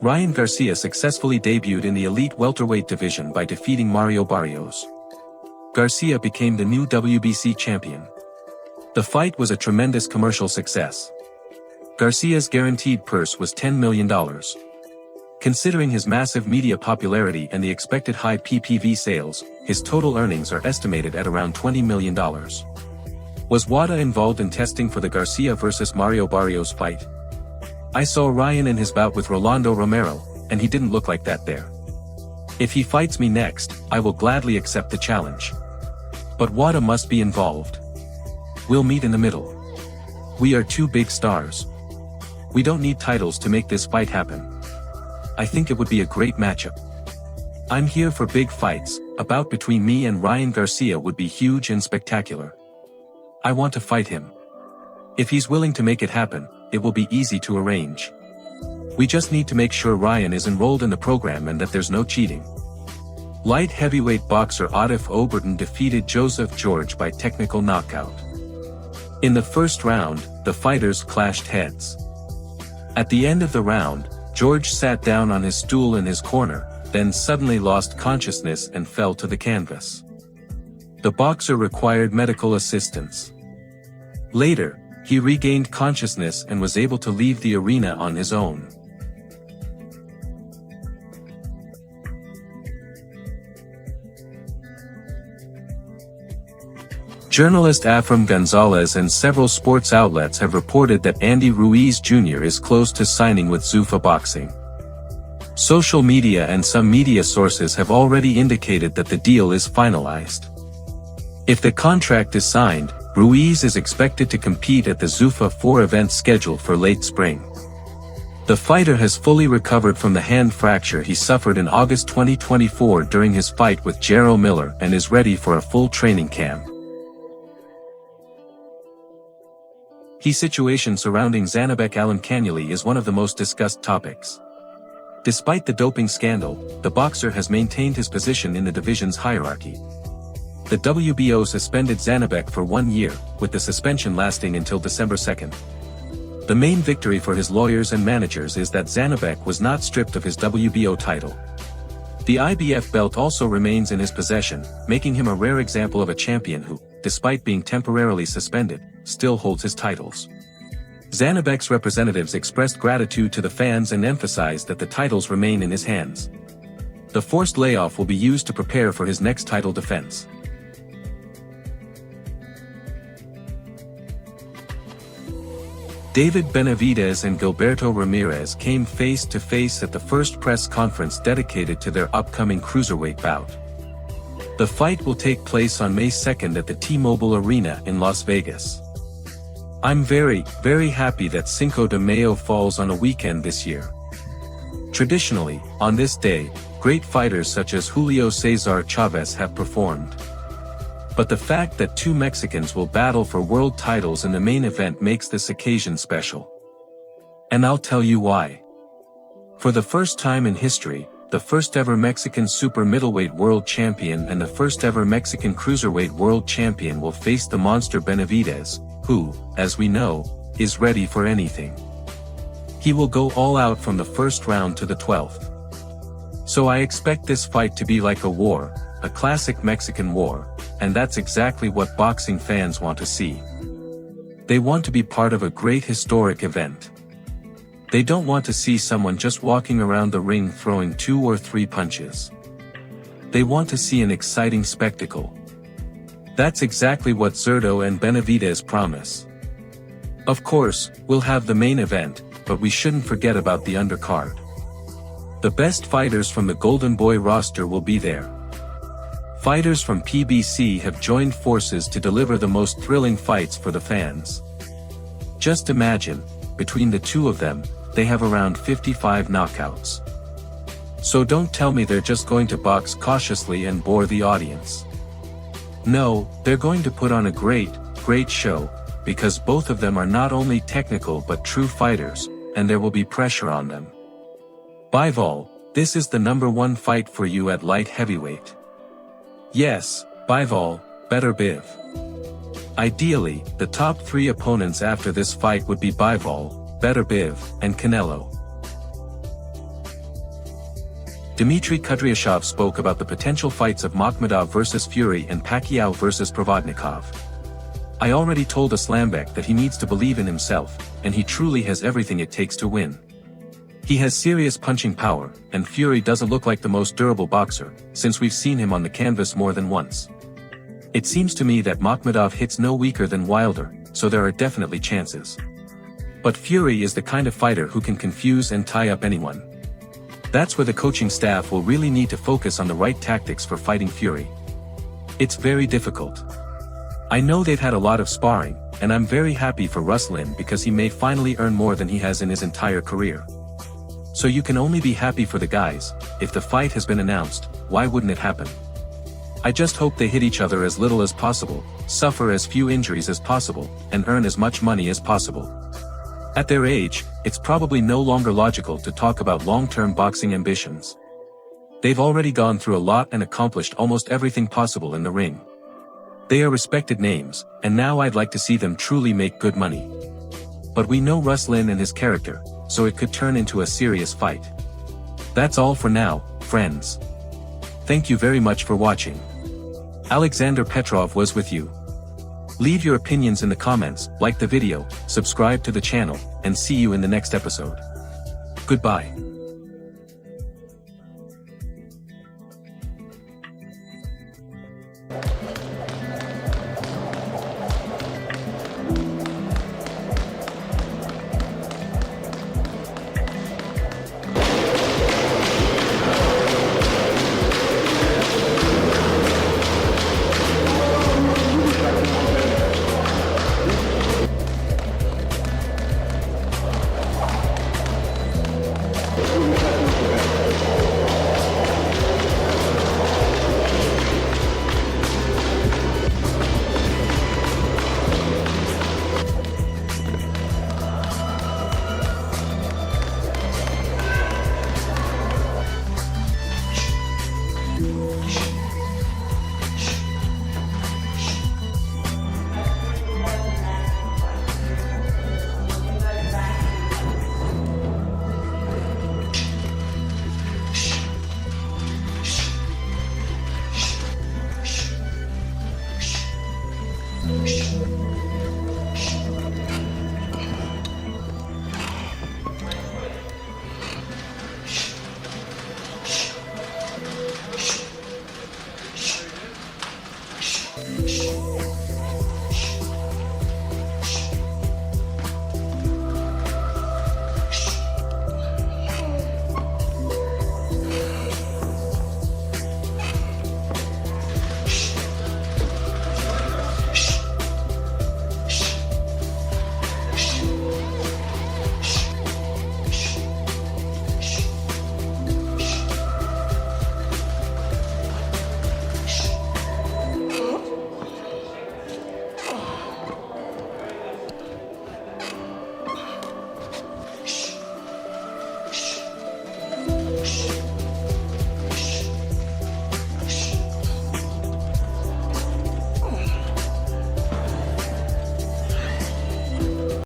Ryan Garcia successfully debuted in the elite welterweight division by defeating Mario Barrios. Garcia became the new WBC champion. The fight was a tremendous commercial success. Garcia's guaranteed purse was $10 million. Considering his massive media popularity and the expected high PPV sales, his total earnings are estimated at around $20 million. Was WADA involved in testing for the Garcia vs Mario Barrios fight? I saw Ryan in his bout with Rolando Romero, and he didn't look like that there. If he fights me next, I will gladly accept the challenge. But WADA must be involved. We'll meet in the middle. We are two big stars. We don't need titles to make this fight happen. I think it would be a great matchup. I'm here for big fights. A bout between me and Ryan Garcia would be huge and spectacular. I want to fight him. If he's willing to make it happen, it will be easy to arrange. We just need to make sure Ryan is enrolled in the program and that there's no cheating. Light heavyweight boxer Atif Oberton defeated Joseph George by technical knockout. In the first round, the fighters clashed heads. At the end of the round, George sat down on his stool in his corner, then suddenly lost consciousness and fell to the canvas. The boxer required medical assistance. Later, he regained consciousness and was able to leave the arena on his own. Journalist Afram Gonzalez and several sports outlets have reported that Andy Ruiz Jr. is close to signing with Zuffa Boxing. Social media and some media sources have already indicated that the deal is finalized. If the contract is signed, Ruiz is expected to compete at the Zuffa 4 event scheduled for late spring. The fighter has fully recovered from the hand fracture he suffered in August 2024 during his fight with Jarrell Miller and is ready for a full training camp. The situation surrounding Zanabek Alimkhanuly is one of the most discussed topics. Despite the doping scandal, the boxer has maintained his position in the division's hierarchy. The WBO suspended Zanabek for 1 year, with the suspension lasting until December 2nd. The main victory for his lawyers and managers is that Zanabek was not stripped of his WBO title. The IBF belt also remains in his possession, making him a rare example of a champion who, despite being temporarily suspended, still holds his titles. Zanabek's representatives expressed gratitude to the fans and emphasized that the titles remain in his hands. The forced layoff will be used to prepare for his next title defense. David Benavidez and Gilberto Ramirez came face-to-face at the first press conference dedicated to their upcoming cruiserweight bout. The fight will take place on May 2nd at the T-Mobile Arena in Las Vegas. I'm very, very happy that Cinco de Mayo falls on a weekend this year. Traditionally, on this day, great fighters such as Julio Cesar Chavez have performed. But the fact that two Mexicans will battle for world titles in the main event makes this occasion special. And I'll tell you why. For the first time in history, the first ever Mexican super middleweight world champion and the first ever Mexican cruiserweight world champion will face the monster Benavidez, who, as we know, is ready for anything. He will go all out from the first round to the 12th. So I expect this fight to be like a war, a classic Mexican war, and that's exactly what boxing fans want to see. They want to be part of a great historic event. They don't want to see someone just walking around the ring throwing 2 or 3 punches. They want to see an exciting spectacle. That's exactly what Zurdo and Benavidez promise. Of course, we'll have the main event, but we shouldn't forget about the undercard. The best fighters from the Golden Boy roster will be there. Fighters from PBC have joined forces to deliver the most thrilling fights for the fans. Just imagine, between the two of them, they have around 55 knockouts. So don't tell me they're just going to box cautiously and bore the audience. No, they're going to put on a great show, because both of them are not only technical but true fighters, and there will be pressure on them. Bivol, this is the #1 fight for you at light heavyweight. Yes, Bivol, better Biv. Ideally, the top 3 opponents after this fight would be Bivol, Better Biv, and Canelo. Dmitry Kudryashov spoke about the potential fights of Makhmudov vs Fury and Pacquiao vs Provodnikov. I already told Aslambek that he needs to believe in himself, and he truly has everything it takes to win. He has serious punching power, and Fury doesn't look like the most durable boxer, since we've seen him on the canvas more than once. It seems to me that Makhmudov hits no weaker than Wilder, so there are definitely chances. But Fury is the kind of fighter who can confuse and tie up anyone. That's where the coaching staff will really need to focus on the right tactics for fighting Fury. It's very difficult. I know they've had a lot of sparring, and I'm very happy for Ruslan because he may finally earn more than he has in his entire career. So you can only be happy for the guys. If the fight has been announced, why wouldn't it happen? I just hope they hit each other as little as possible, suffer as few injuries as possible, and earn as much money as possible. At their age, it's probably no longer logical to talk about long-term boxing ambitions. They've already gone through a lot and accomplished almost everything possible in the ring. They are respected names, and now I'd like to see them truly make good money. But we know Ruslan and his character, so it could turn into a serious fight. That's all for now, friends. Thank you very much for watching. Alexander Petrov was with you. Leave your opinions in the comments, like the video, subscribe to the channel, and see you in the next episode. Goodbye.